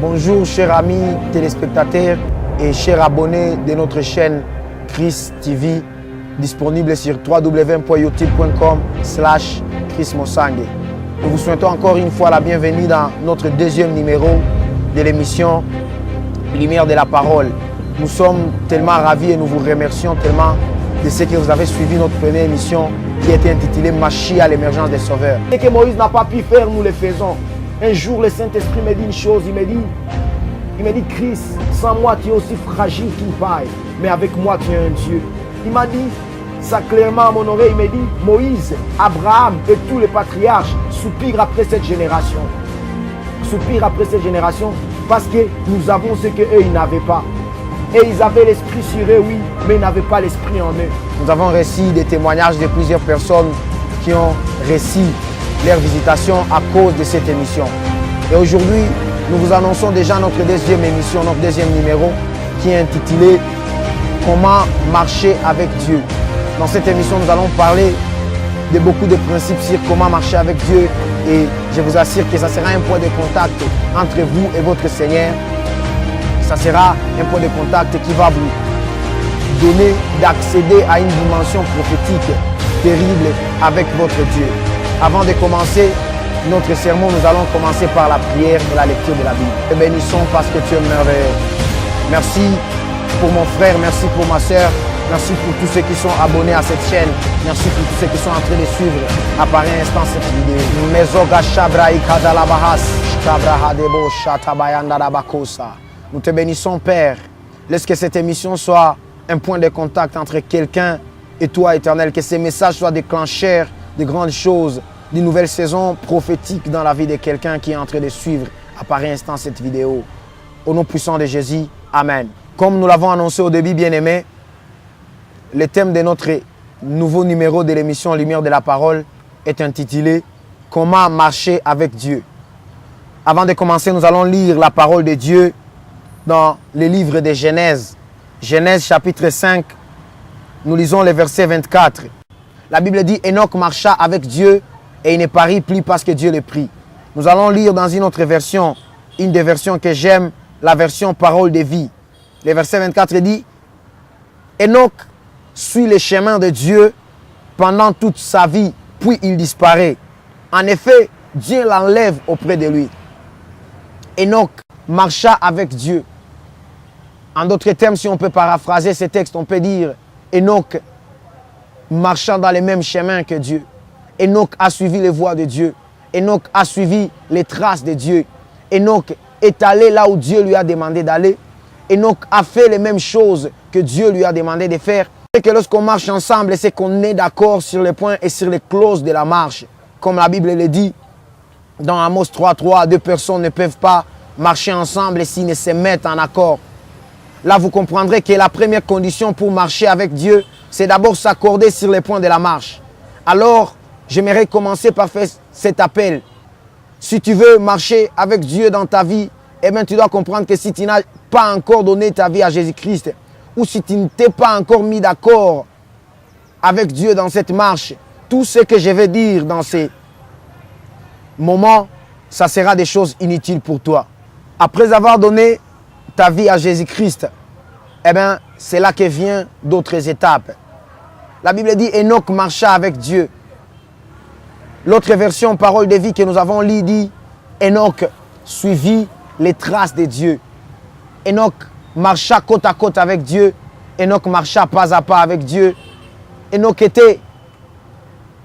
Bonjour chers amis téléspectateurs et chers abonnés de notre chaîne Chris TV, disponible sur www.youtube.com/Chris Mosangue. Nous vous souhaitons encore une fois la bienvenue dans notre deuxième numéro de l'émission Lumière de la Parole. Nous sommes tellement ravis et nous vous remercions tellement de ce que vous avez suivi notre première émission qui était intitulée Machia, l'émergence des sauveurs. Ce que Moïse n'a pas pu faire, nous le faisons. Un jour, le Saint-Esprit me dit une chose, il me dit, Chris, sans moi tu es aussi fragile qu'une paille, mais avec moi tu es un Dieu. Il m'a dit ça clairement à mon oreille, il me dit, Moïse, Abraham et tous les patriarches soupirent après cette génération. Soupirent après cette génération parce que nous avons ce qu'eux ils n'avaient pas. Et ils avaient l'esprit sur eux, oui, mais ils n'avaient pas l'esprit en eux. Nous avons reçu des témoignages de plusieurs personnes qui ont reçu leur visitation à cause de cette émission. Et aujourd'hui, nous vous annonçons déjà notre deuxième émission, notre deuxième numéro, qui est intitulé « Comment marcher avec Dieu ». Dans cette émission, nous allons parler de beaucoup de principes sur comment marcher avec Dieu. Et je vous assure que ça sera un point de contact entre vous et votre Seigneur. Ça sera un point de contact qui va vous donner d'accéder à une dimension prophétique terrible avec votre Dieu. Avant de commencer notre sermon, nous allons commencer par la prière et la lecture de la Bible. Te bénissons parce que tu es merveilleux. Merci pour mon frère, merci pour ma soeur, merci pour tous ceux qui sont abonnés à cette chaîne, merci pour tous ceux qui sont en train de suivre à par un instant cette vidéo. Nous te bénissons, Père. Laisse que cette émission soit un point de contact entre quelqu'un et toi, Éternel. Que ces messages soient déclencheurs de grandes choses, d'une nouvelle saison prophétique dans la vie de quelqu'un qui est en train de suivre à par instant cette vidéo. Au nom puissant de Jésus, Amen. Comme nous l'avons annoncé au début, bien-aimés, le thème de notre nouveau numéro de l'émission Lumière de la Parole est intitulé « Comment marcher avec Dieu ». Avant de commencer, nous allons lire la parole de Dieu dans le livre de Genèse. Genèse chapitre 5, nous lisons le verset 24. La Bible dit « Enoch marcha avec Dieu et il ne parut plus parce que Dieu le prit ». Nous allons lire dans une autre version, une des versions que j'aime, la version parole de vie. Le verset 24 dit « Enoch suit le chemin de Dieu pendant toute sa vie, puis il disparaît. En effet, Dieu l'enlève auprès de lui. » Enoch marcha avec Dieu. En d'autres termes, si on peut paraphraser ce texte, on peut dire Enoch marchant dans le même chemin que Dieu. Enoch a suivi les voies de Dieu. Enoch a suivi les traces de Dieu. Enoch est allé là où Dieu lui a demandé d'aller. Enoch a fait les mêmes choses que Dieu lui a demandé de faire. Et que lorsqu'on marche ensemble, c'est qu'on est d'accord sur les points et sur les clauses de la marche. Comme la Bible le dit dans Amos 3.3, deux personnes ne peuvent pas marcher ensemble s'ils ne se mettent en accord. Là, vous comprendrez que la première condition pour marcher avec Dieu, c'est d'abord s'accorder sur les points de la marche. Alors, j'aimerais commencer par faire cet appel. Si tu veux marcher avec Dieu dans ta vie, eh bien, tu dois comprendre que si tu n'as pas encore donné ta vie à Jésus-Christ, ou si tu ne t'es pas encore mis d'accord avec Dieu dans cette marche, tout ce que je vais dire dans ces moments, ça sera des choses inutiles pour toi. Après avoir donné ta vie à Jésus-Christ, eh bien, c'est là que viennent d'autres étapes. La Bible dit Enoch marcha avec Dieu. L'autre version, parole de vie que nous avons lue, dit Enoch suivit les traces de Dieu. Enoch marcha côte à côte avec Dieu. Enoch marcha pas à pas avec Dieu. Enoch était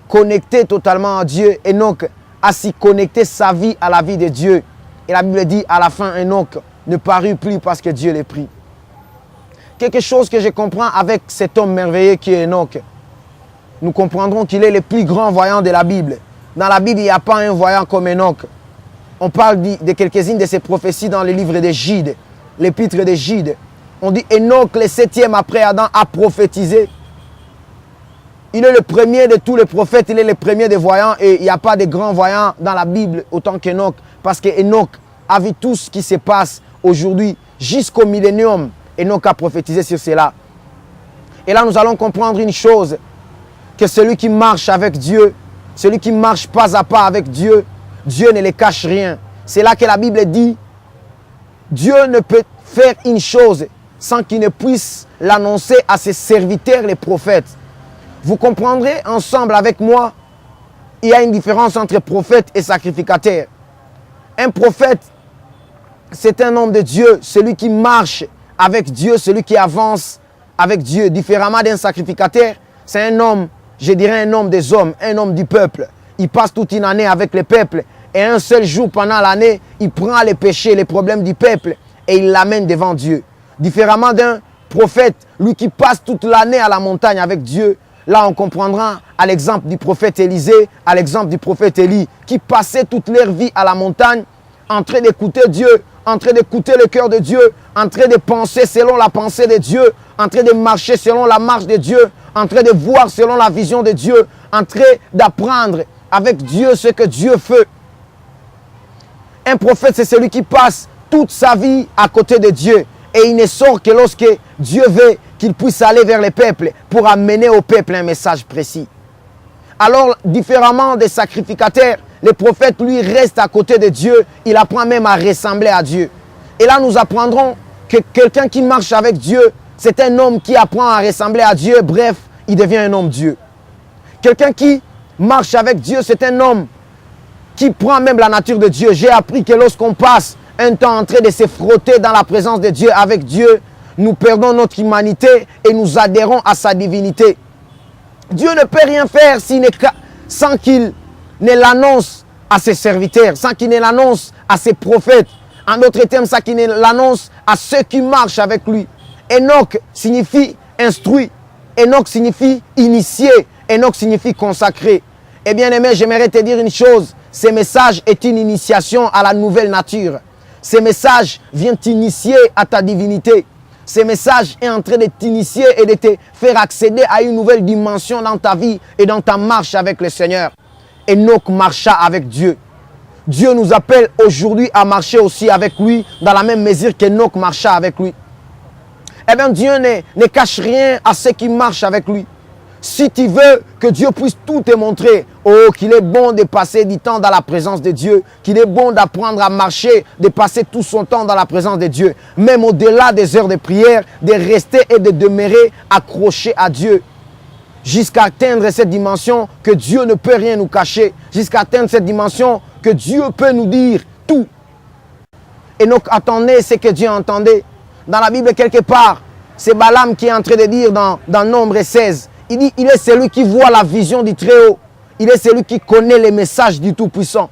connecté totalement à Dieu. Enoch a si connecté sa vie à la vie de Dieu. Et la Bible dit à la fin, Enoch ne parut plus parce que Dieu l'a pris. Quelque chose que je comprends avec cet homme merveilleux qui est Enoch. Nous comprendrons qu'il est le plus grand voyant de la Bible. Dans la Bible, il n'y a pas un voyant comme Enoch. On parle de quelques-unes de ses prophéties dans le livre de Gide, l'épître de Gide. On dit Enoch, le 7e après Adam, a prophétisé. Il est le premier de tous les prophètes, il est le premier des voyants et il n'y a pas de grands voyants dans la Bible autant qu'Enoch. Parce que Enoch a vu tout ce qui se passe aujourd'hui jusqu'au millénium. Enoch a prophétisé sur cela. Et là, nous allons comprendre une chose, que celui qui marche avec Dieu, celui qui marche pas à pas avec Dieu, Dieu ne le cache rien. C'est là que la Bible dit Dieu ne peut faire une chose sans qu'il ne puisse l'annoncer à ses serviteurs, les prophètes. Vous comprendrez ensemble avec moi, il y a une différence entre prophète et sacrificateur. Un prophète, c'est un homme de Dieu, celui qui marche avec Dieu, celui qui avance avec Dieu. Différemment d'un sacrificateur, c'est un homme, je dirais un homme des hommes, un homme du peuple. Il passe toute une année avec le peuple et un seul jour pendant l'année, il prend les péchés, les problèmes du peuple et il l'amène devant Dieu. Différemment d'un prophète, lui qui passe toute l'année à la montagne avec Dieu, là on comprendra à l'exemple du prophète Élisée, à l'exemple du prophète Élie, qui passaient toute leur vie à la montagne, en train d'écouter Dieu, en train d'écouter le cœur de Dieu, en train de penser selon la pensée de Dieu, en train de marcher selon la marche de Dieu, en train de voir selon la vision de Dieu, en train d'apprendre avec Dieu ce que Dieu fait. Un prophète, c'est celui qui passe toute sa vie à côté de Dieu. Et il ne sort que lorsque Dieu veut qu'il puisse aller vers les peuples pour amener au peuple un message précis. Alors, différemment des sacrificateurs, le prophète, lui, reste à côté de Dieu. Il apprend même à ressembler à Dieu. Et là, nous apprendrons que quelqu'un qui marche avec Dieu, c'est un homme qui apprend à ressembler à Dieu. Bref, il devient un homme Dieu. Quelqu'un qui marche avec Dieu, c'est un homme qui prend même la nature de Dieu. J'ai appris que lorsqu'on passe un temps en train de se frotter dans la présence de Dieu, avec Dieu, nous perdons notre humanité et nous adhérons à sa divinité. Dieu ne peut rien faire sans qu'il ne l'annonce à ses serviteurs, sans qu'il ne l'annonce à ses prophètes. En d'autres termes, sans qu'il ne l'annonce à ceux qui marchent avec lui. Enoch signifie instruit. Enoch signifie initié. Enoch signifie consacré. Et bien aimé, j'aimerais te dire une chose. Ce message est une initiation à la nouvelle nature. Ce message vient t'initier à ta divinité. Ce message est en train de t'initier et de te faire accéder à une nouvelle dimension dans ta vie et dans ta marche avec le Seigneur. Enoch marcha avec Dieu. Dieu nous appelle aujourd'hui à marcher aussi avec lui dans la même mesure qu'Enoch marcha avec lui. Eh bien, Dieu ne cache rien à ceux qui marchent avec lui. Si tu veux que Dieu puisse tout te montrer, oh, qu'il est bon de passer du temps dans la présence de Dieu, qu'il est bon d'apprendre à marcher, de passer tout son temps dans la présence de Dieu, même au-delà des heures de prière, de rester et de demeurer accroché à Dieu, jusqu'à atteindre cette dimension que Dieu ne peut rien nous cacher, jusqu'à atteindre cette dimension que Dieu peut nous dire tout. Enoch attendait ce que Dieu entendait. Dans la Bible, quelque part, c'est Balaam qui est en train de dire dans Nombre 16, il dit, il est celui qui voit la vision du Très-Haut. Il est celui qui connaît les messages du Tout-Puissant.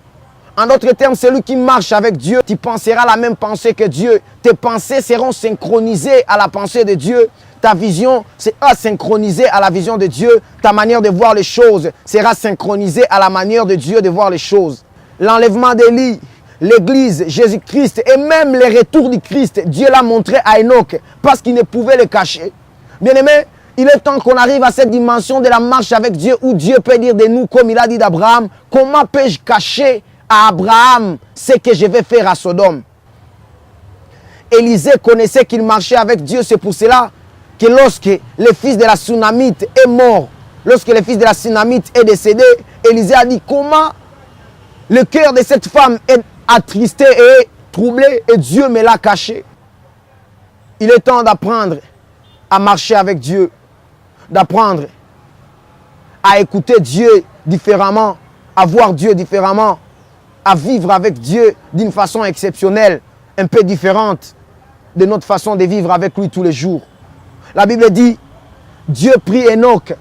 En d'autres termes, celui qui marche avec Dieu, tu penseras la même pensée que Dieu. Tes pensées seront synchronisées à la pensée de Dieu. Ta vision sera synchronisée à la vision de Dieu. Ta manière de voir les choses sera synchronisée à la manière de Dieu de voir les choses. L'enlèvement d'Élie, l'Église, Jésus-Christ et même le retour du Christ, Dieu l'a montré à Enoch parce qu'il ne pouvait le cacher. Bien-aimé, il est temps qu'on arrive à cette dimension de la marche avec Dieu où Dieu peut dire de nous, comme il a dit d'Abraham, comment peux-je cacher à Abraham ce que je vais faire à Sodome? Élisée connaissait qu'il marchait avec Dieu, c'est pour cela que lorsque le fils de la Sunamite est mort, lorsque le fils de la Sunamite est décédé, Élisée a dit comment le cœur de cette femme est attristé et troublé et Dieu me l'a caché. Il est temps d'apprendre à marcher avec Dieu, d'apprendre à écouter Dieu différemment, à voir Dieu différemment, à vivre avec Dieu d'une façon exceptionnelle, un peu différente de notre façon de vivre avec lui tous les jours. La Bible dit, Dieu prit Enoch.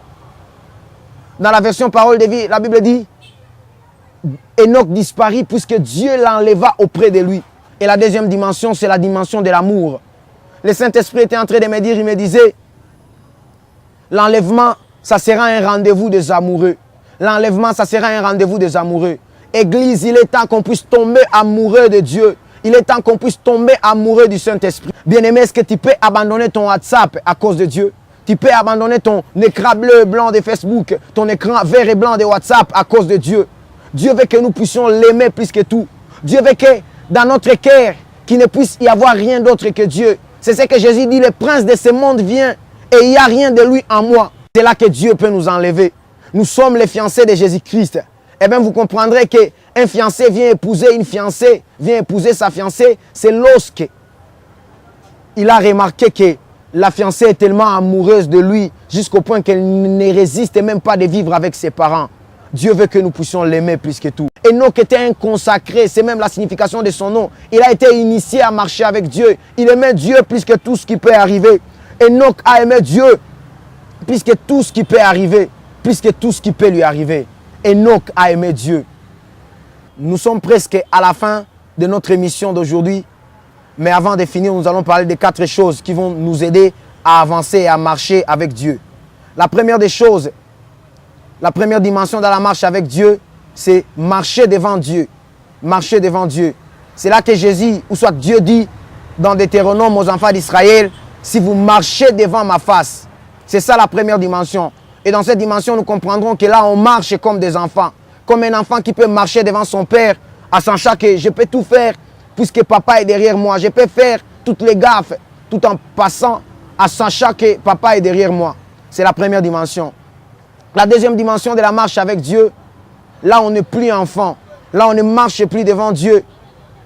Dans la version parole de vie, la Bible dit, Enoch disparut puisque Dieu l'enleva auprès de lui. Et la deuxième dimension, c'est la dimension de l'amour. Le Saint-Esprit était en train de me dire, il me disait, l'enlèvement, ça sera un rendez-vous des amoureux. L'enlèvement, ça sera un rendez-vous des amoureux. Église, il est temps qu'on puisse tomber amoureux de Dieu. Il est temps qu'on puisse tomber amoureux du Saint-Esprit. Bien-aimé, est-ce que tu peux abandonner ton WhatsApp à cause de Dieu? Tu peux abandonner ton écran bleu et blanc de Facebook, ton écran vert et blanc de WhatsApp à cause de Dieu. Dieu veut que nous puissions l'aimer plus que tout. Dieu veut que dans notre cœur, qu'il ne puisse y avoir rien d'autre que Dieu. C'est ce que Jésus dit, le prince de ce monde vient et il n'y a rien de lui en moi. C'est là que Dieu peut nous enlever. Nous sommes les fiancés de Jésus-Christ. Eh bien, vous comprendrez qu'un fiancé vient épouser une fiancée, vient épouser sa fiancée, c'est lorsque il a remarqué que la fiancée est tellement amoureuse de lui jusqu'au point qu'elle ne résiste même pas de vivre avec ses parents. Dieu veut que nous puissions l'aimer plus que tout. Enoch était un consacré, c'est même la signification de son nom. Il a été initié à marcher avec Dieu. Il aimait Dieu plus que tout ce qui peut arriver. Enoch a aimé Dieu plus que tout ce qui peut arriver, plus que tout ce qui peut lui arriver. Enoch a aimé Dieu. Nous sommes presque à la fin de notre émission d'aujourd'hui. Mais avant de finir, nous allons parler de 4 choses qui vont nous aider à avancer et à marcher avec Dieu. La première des choses, la première dimension dans la marche avec Dieu, c'est marcher devant Dieu. Marcher devant Dieu. C'est là que Jésus, ou soit Dieu dit dans Deutéronome aux enfants d'Israël, si vous marchez devant ma face. C'est ça la première dimension. Et dans cette dimension, nous comprendrons que là, on marche comme des enfants. Comme un enfant qui peut marcher devant son père, à sachant que je peux tout faire puisque papa est derrière moi. Je peux faire toutes les gaffes tout en passant à sachant que papa est derrière moi. C'est la première dimension. La deuxième dimension de la marche avec Dieu, là on n'est plus enfant. Là on ne marche plus devant Dieu.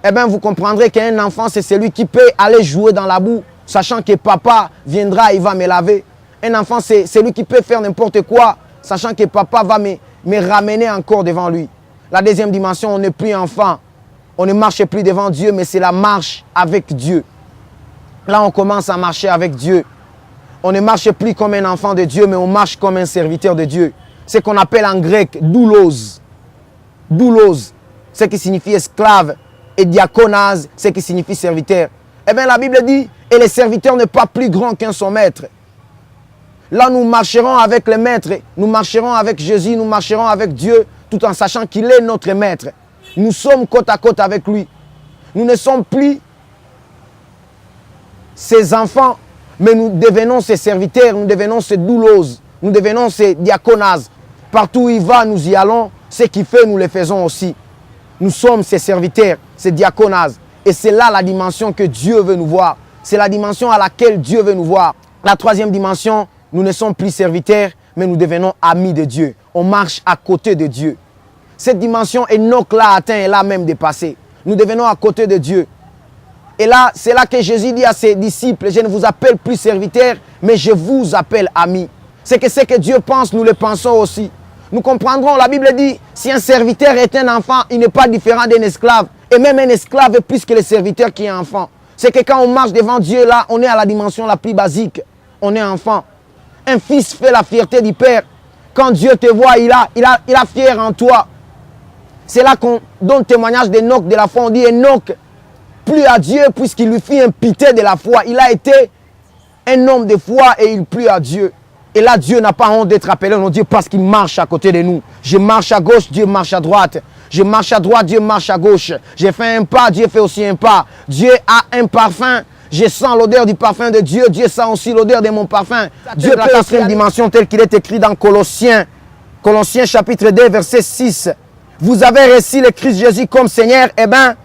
Eh bien vous comprendrez qu'un enfant c'est celui qui peut aller jouer dans la boue, sachant que papa viendra, il va me laver. Un enfant c'est celui qui peut faire n'importe quoi, sachant que papa va me ramener encore devant lui. La deuxième dimension, on n'est plus enfant. On ne marche plus devant Dieu, mais c'est la marche avec Dieu. Là, on commence à marcher avec Dieu. On ne marche plus comme un enfant de Dieu, mais on marche comme un serviteur de Dieu. Ce qu'on appelle en grec doulos. Doulos, ce qui signifie esclave, et diakonas, ce qui signifie serviteur. Eh bien, la Bible dit, et le serviteur n'est pas plus grand qu'un son maître. Là, nous marcherons avec le maître, nous marcherons avec Jésus, nous marcherons avec Dieu, tout en sachant qu'il est notre maître. Nous sommes côte à côte avec lui. Nous ne sommes plus ses enfants, mais nous devenons ses serviteurs, nous devenons ses doulos, nous devenons ses diakonas. Partout où il va, nous y allons. Ce qu'il fait, nous le faisons aussi. Nous sommes ses serviteurs, ses diakonas. Et c'est là la dimension que Dieu veut nous voir. C'est la dimension à laquelle Dieu veut nous voir. La troisième dimension, nous ne sommes plus serviteurs, mais nous devenons amis de Dieu. On marche à côté de Dieu. Cette dimension, Enoch l'a atteint et l'a même dépassé. Nous devenons à côté de Dieu. Et là, c'est là que Jésus dit à ses disciples, je ne vous appelle plus serviteurs, mais je vous appelle amis. C'est que ce que Dieu pense, nous le pensons aussi. Nous comprendrons, la Bible dit, si un serviteur est un enfant, il n'est pas différent d'un esclave. Et même un esclave est plus que le serviteur qui est enfant. C'est que quand on marche devant Dieu, là, on est à la dimension la plus basique. On est enfant. Un fils fait la fierté du père. Quand Dieu te voit, il a fier en toi. C'est là qu'on donne témoignage d'Enoch de la foi. On dit Enoch, plut à Dieu puisqu'il lui fit impiter de la foi. Il a été un homme de foi et il plut à Dieu. Et là, Dieu n'a pas honte d'être appelé non Dieu parce qu'il marche à côté de nous. Je marche à gauche, Dieu marche à droite. Je marche à droite, Dieu marche à gauche. J'ai fait un pas, Dieu fait aussi un pas. Dieu a un parfum. Je sens l'odeur du parfum de Dieu. Dieu sent aussi l'odeur de mon parfum. Dieu peut la quatrième dimension telle qu'il est écrit dans Colossiens. Colossiens chapitre 2, verset 6. Vous avez reçu le Christ Jésus comme Seigneur. Eh bien,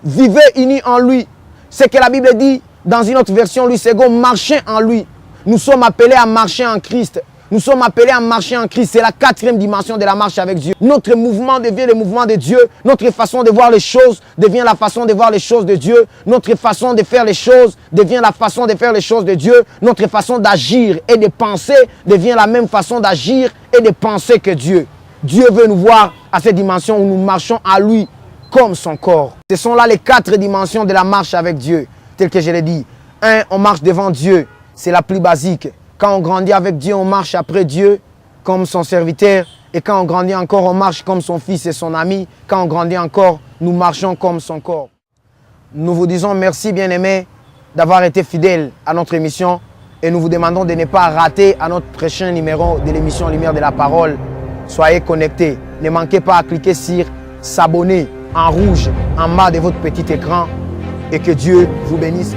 vivez unis en lui. C'est que la Bible dit dans une autre version, lui second, marchez en lui. Nous sommes appelés à marcher en Christ. Nous sommes appelés à marcher en Christ. C'est la quatrième dimension de la marche avec Dieu. Notre mouvement devient le mouvement de Dieu. Notre façon de voir les choses devient la façon de voir les choses de Dieu. Notre façon de faire les choses devient la façon de faire les choses de Dieu. Notre façon d'agir et de penser devient la même façon d'agir et de penser que Dieu. Dieu veut nous voir à cette dimension où nous marchons à lui comme son corps. Ce sont là les 4 dimensions de la marche avec Dieu, tel que je l'ai dit. 1, on marche devant Dieu. C'est la plus basique. Quand on grandit avec Dieu, on marche après Dieu comme son serviteur. Et quand on grandit encore, on marche comme son fils et son ami. Quand on grandit encore, nous marchons comme son corps. Nous vous disons merci, bien-aimés, d'avoir été fidèles à notre émission. Et nous vous demandons de ne pas rater à notre prochain numéro de l'émission Lumière de la Parole. Soyez connectés. Ne manquez pas à cliquer sur s'abonner en rouge en bas de votre petit écran. Et que Dieu vous bénisse.